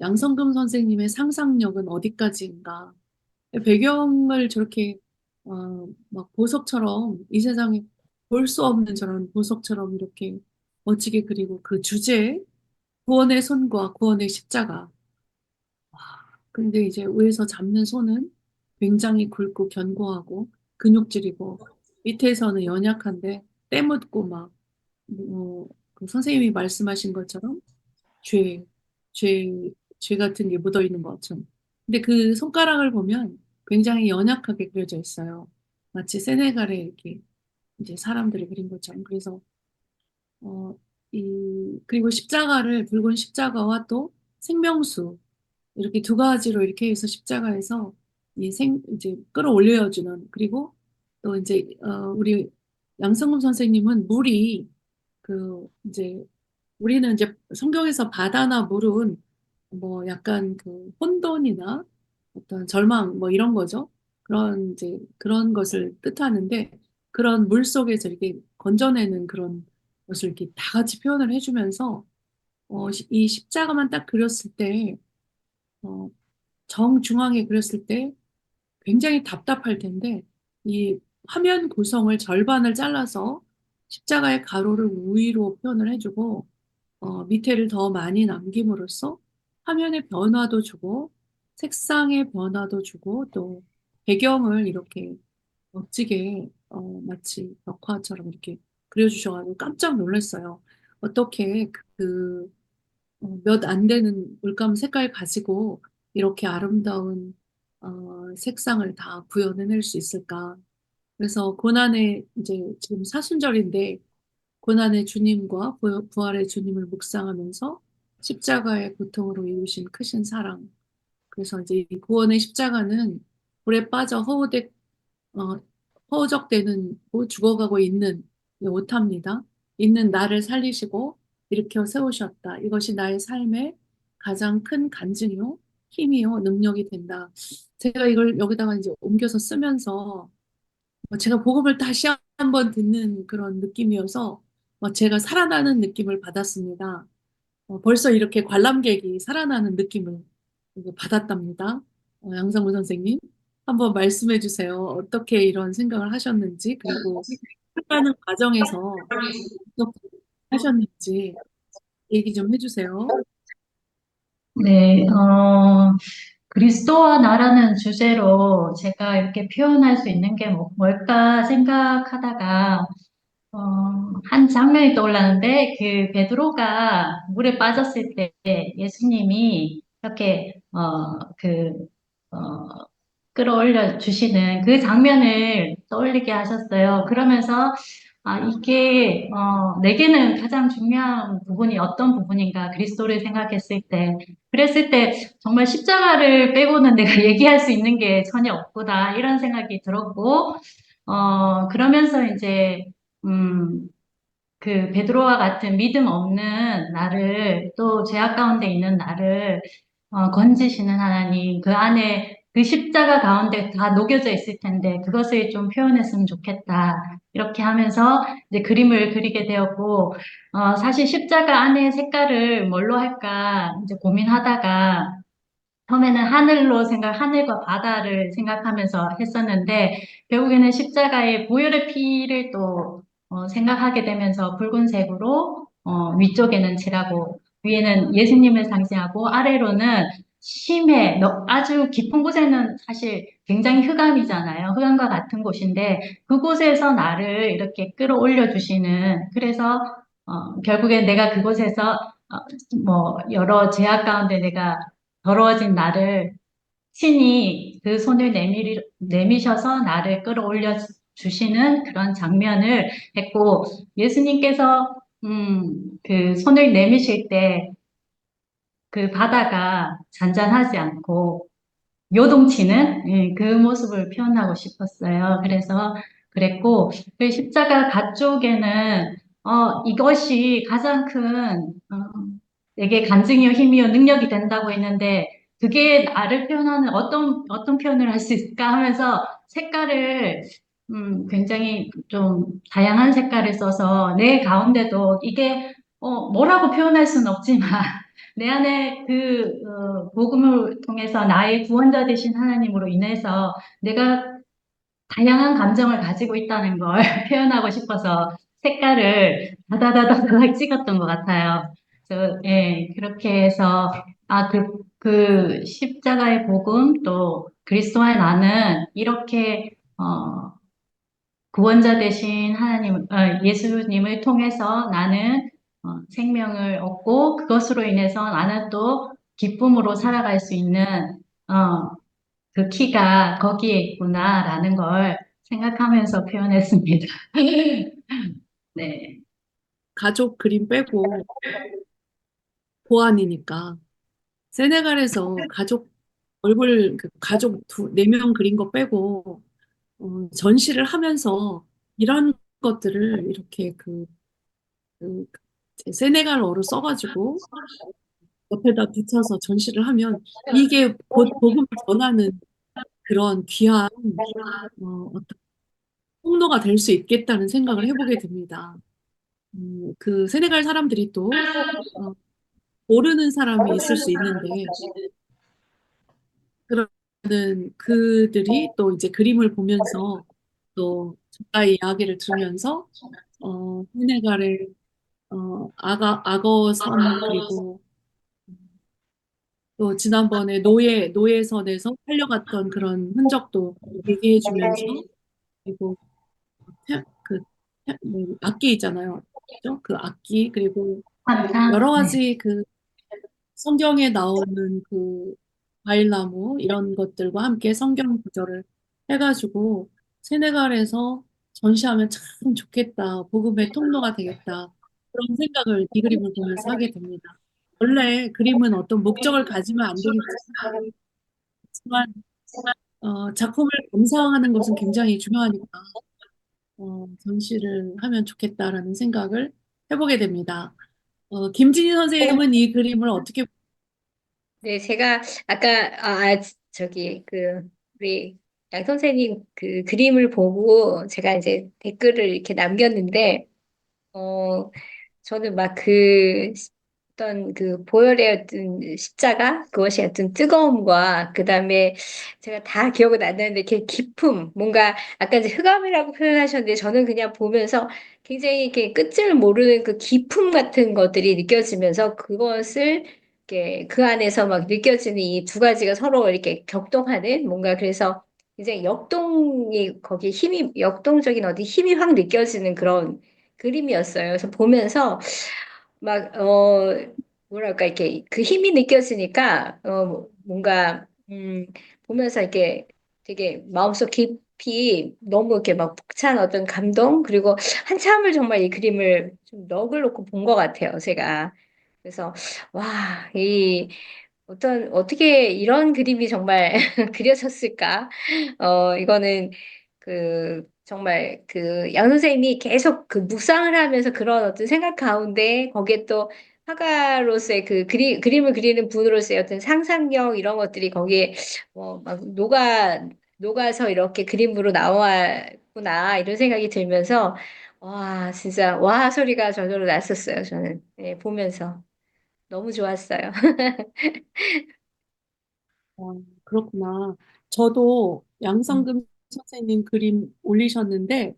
양성금 선생님의 상상력은 어디까지인가? 배경을 저렇게 막 보석처럼 이 세상에 볼 수 없는 저런 보석처럼 이렇게 멋지게 그리고 그 주제 구원의 손과 구원의 십자가. 근데 이제 위에서 잡는 손은 굉장히 굵고 견고하고 근육질이고 밑에서는 연약한데 때묻고 막 그 선생님이 말씀하신 것처럼 죄, 죄, 죄 같은 게 묻어 있는 것처럼. 근데 그 손가락을 보면 굉장히 연약하게 그려져 있어요. 마치 세네갈에 이렇게 이제 사람들이 그린 것처럼. 그래서 어, 그리고 십자가를 붉은 십자가와 또 생명수 이렇게 두 가지로 이렇게 해서 십자가에서 이제 끌어올려주는 그리고 또 이제 우리 양성금 선생님은 물이 이제 우리는 이제 성경에서 바다나 물은 뭐 약간 그 혼돈이나 어떤 절망 뭐 이런 거죠. 그런 이제 그런 것을 뜻하는데 그런 물 속에서 이렇게 건져내는 그런 것을 이렇게 다 같이 표현을 해주면서 이 십자가만 딱 그렸을 때 어, 정중앙에 그렸을 때 굉장히 답답할 텐데 이 화면 구성을 절반을 잘라서 십자가의 가로를 우위로 표현을 해주고 밑에를 더 많이 남김으로써 화면의 변화도 주고 색상의 변화도 주고 또 배경을 이렇게 멋지게 마치 벽화처럼 이렇게 그려주셔가지고 깜짝 놀랐어요. 어떻게 몇 안 되는 물감 색깔 가지고 이렇게 아름다운 색상을 다 구현해낼 수 있을까? 그래서 고난의 이제 지금 사순절인데 고난의 주님과 부활의 주님을 묵상하면서 십자가의 고통으로 이루신 크신 사랑. 그래서 이제 이 구원의 십자가는 불에 빠져 어, 허우적대는 죽어가고 있는 이 오탑니다. 있는 나를 살리시고 일으켜 세우셨다. 이것이 나의 삶의 가장 큰 간증이요, 힘이요, 능력이 된다. 제가 이걸 여기다가 이제 옮겨서 쓰면서 제가 복음을 다시 한번 듣는 그런 느낌이어서 제가 살아나는 느낌을 받았습니다. 벌써 이렇게 관람객이 살아나는 느낌을 이제 받았답니다. 양성문 선생님, 한번 말씀해 주세요. 어떻게 이런 생각을 하셨는지, 그리고 살아가는 과정에서 어떻게 하셨는지 얘기 좀 해주세요. 네, 그리스도와 나라는 주제로 제가 이렇게 표현할 수 있는 게 뭘까 생각하다가, 어, 한 장면이 떠올랐는데, 그 베드로가 물에 빠졌을 때 예수님이 이렇게, 어, 끌어올려 주시는 그 장면을 떠올리게 하셨어요. 그러면서 이게 내게는 가장 중요한 부분이 어떤 부분인가 그리스도를 생각했을 때 그랬을 때 정말 십자가를 빼고는 내가 얘기할 수 있는 게 전혀 없구나 이런 생각이 들었고 그러면서 이제 음, 그 베드로와 같은 믿음 없는 나를 또 죄악 가운데 있는 나를 건지시는 하나님, 그 안에 그 십자가 가운데 다 녹여져 있을 텐데 그것을 좀 표현했으면 좋겠다. 이렇게 하면서 이제 그림을 그리게 되었고, 사실 십자가 안에 색깔을 뭘로 할까 이제 고민하다가 처음에는 하늘과 바다를 생각하면서 했었는데, 결국에는 십자가의 보혈의 피를 또 생각하게 되면서 붉은색으로 위쪽에는 칠하고, 위에는 예수님을 상징하고, 아래로는 아주 깊은 곳에는 사실 굉장히 흑암이잖아요. 흑암과 같은 곳인데, 그곳에서 나를 이렇게 끌어올려 주시는, 그래서 결국엔 내가 그곳에서 뭐 여러 제약 가운데 내가 더러워진 나를 신이 그 손을 내미셔서 나를 끌어올려 주시는 그런 장면을 했고, 예수님께서, 그 손을 내미실 때 그 바다가 잔잔하지 않고 요동치는 그 모습을 표현하고 싶었어요. 그래서 그랬고, 그 십자가 가쪽에는 이것이 가장 큰 내게 간증이요, 힘이요, 능력이 된다고 했는데 그게 나를 표현하는 어떤 표현을 할 수 있을까 하면서 색깔을 굉장히 좀 다양한 색깔을 써서 내 가운데도 이게 뭐라고 표현할 수는 없지만 내 안에 복음을 통해서 나의 구원자 되신 하나님으로 인해서 내가 다양한 감정을 가지고 있다는 걸 표현하고 싶어서 색깔을 다다다다닥 찍었던 것 같아요. 예, 그렇게 해서, 십자가의 복음, 또 그리스도와 나는 이렇게, 구원자 되신 예수님을 통해서 나는 생명을 얻고 그것으로 인해서 나는 또 기쁨으로 살아갈 수 있는, 어, 그 키가 거기에 있구나라는 걸 생각하면서 표현했습니다. 네. 가족 그림 빼고 보안이니까 세네갈에서 가족 얼굴 그 가족 네 명 그린 거 빼고 전시를 하면서 이런 것들을 이렇게 그 세네갈어로 써가지고 옆에다 붙여서 전시를 하면 이게 곧 복음을 전하는 그런 귀한 어떤 통로가 될 수 있겠다는 생각을 해보게 됩니다. 그 세네갈 사람들이 또 모르는 사람이 있을 수 있는데 그러는 그들이 또 이제 그림을 보면서 또 작가의 이야기를 들으면서 세네갈의 악어 섬 그리고 또 지난번에 노예선에서 팔려갔던 그런 흔적도 얘기해 주면서 그리고 악기 있잖아요. 그죠? 그 악기 그리고 환상? 여러 네. 가지 그 성경에 나오는 그 과일나무 이런 것들과 함께 성경 구절을 해가지고 세네갈에서 전시하면 참 좋겠다. 복음의 통로가 되겠다. 그런 생각을 이 그림을 보면서 하게 됩니다. 원래 그림은 어떤 목적을 가지면 안 되겠지만 작품을 감상하는 것은 굉장히 중요하니까 전시를 하면 좋겠다라는 생각을 해보게 됩니다. 김진희 선생님은 이 그림을 어떻게 네, 제가 아까 저기 우리 양 선생님 그 그림을 보고 제가 이제 댓글을 이렇게 남겼는데 어 저는 막 어떤 그 보혈의 어떤 십자가 그것이 어떤 뜨거움과 그다음에 제가 다 기억은 안 나는데 이렇게 깊음 뭔가 아까 이제 흑암이라고 표현하셨는데 저는 그냥 보면서 굉장히 이렇게 끝을 모르는 그 깊음 같은 것들이 느껴지면서 그것을 이렇게 그 안에서 막 느껴지는 이 두 가지가 서로 이렇게 격동하는 뭔가 그래서 굉장히 역동이 거기 힘이 역동적인 어디 힘이 확 느껴지는 그런 그림이었어요. 그래서 보면서 막, 뭐랄까, 이렇게 그 힘이 느껴지니까, 뭔가, 보면서 이렇게 되게 마음속 깊이 너무 이렇게 막 벅찬 어떤 감동, 그리고 한참을 정말 이 그림을 좀 넋을 놓고 본 것 같아요, 제가. 그래서, 와, 어떻게 이런 그림이 정말 그려졌을까? 이거는 정말 양 선생님이 계속 그 묵상을 하면서 그런 어떤 생각 가운데 거기에 또 화가로서의 그림을 그리는 분으로서의 어떤 상상력 이런 것들이 거기에 막 녹아서 이렇게 그림으로 나왔구나 이런 생각이 들면서 와, 진짜 와 소리가 저절로 났었어요, 저는. 네, 보면서. 너무 좋았어요. 그렇구나. 저도 양성금 선생님 그림 올리셨는데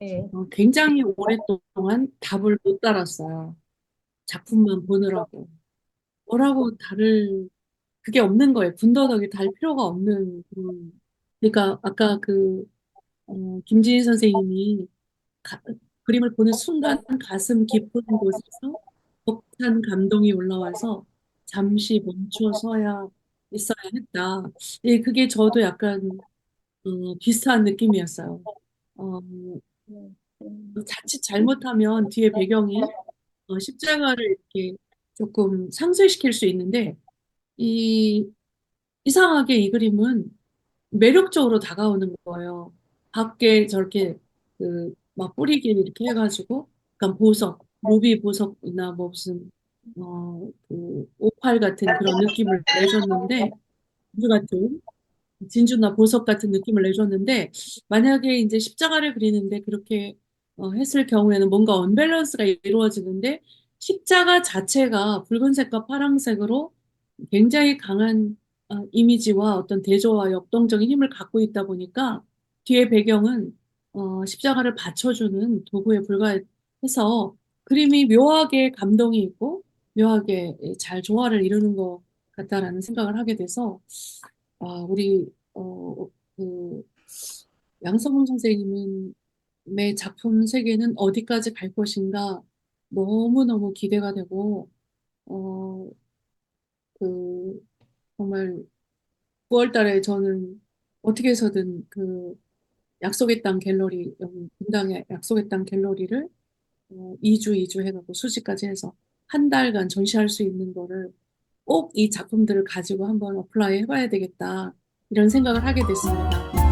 네. 굉장히 오랫동안 답을 못 달았어요. 작품만 보느라고. 뭐라고 그게 없는 거예요. 분더덕이 달 필요가 없는 그러니까 아까 김진희 선생님이 가- 그림을 보는 순간 가슴 깊은 곳에서 벅찬 감동이 올라와서 잠시 멈춰서야 있어야 했다. 예, 그게 저도 약간 비슷한 느낌이었어요. 어, 음, 음, 자칫 잘못하면 뒤에 배경이 십자가를 이렇게 조금 상쇄시킬 수 있는데 이 이상하게 이 그림은 매력적으로 다가오는 거예요. 밖에 저렇게 막 뿌리길 이렇게 해가지고, 약간 보석, 루비 보석이나 뭐 무슨, 오팔 같은 그런 느낌을 내줬는데, 진주 같은, 진주나 보석 같은 느낌을 내줬는데, 만약에 이제 십자가를 그리는데 그렇게 했을 경우에는 뭔가 언밸런스가 이루어지는데, 십자가 자체가 붉은색과 파란색으로 굉장히 강한 이미지와 어떤 대조와 역동적인 힘을 갖고 있다 보니까 뒤에 배경은 십자가를 받쳐주는 도구에 불과해서 그림이 묘하게 감동이 있고 묘하게 잘 조화를 이루는 것 같다라는 생각을 하게 돼서 우리 그 양성훈 선생님의 작품 세계는 어디까지 갈 것인가 너무너무 기대가 되고 어, 그 정말 9월 달에 저는 어떻게 해서든 그 약속의 땅 갤러리 여기 분당의 약속의 땅 갤러리를 2주 해갖고 수지까지 해서 한 달간 전시할 수 있는 거를 꼭 이 작품들을 가지고 한번 어플라이 해봐야 되겠다 이런 생각을 하게 됐습니다.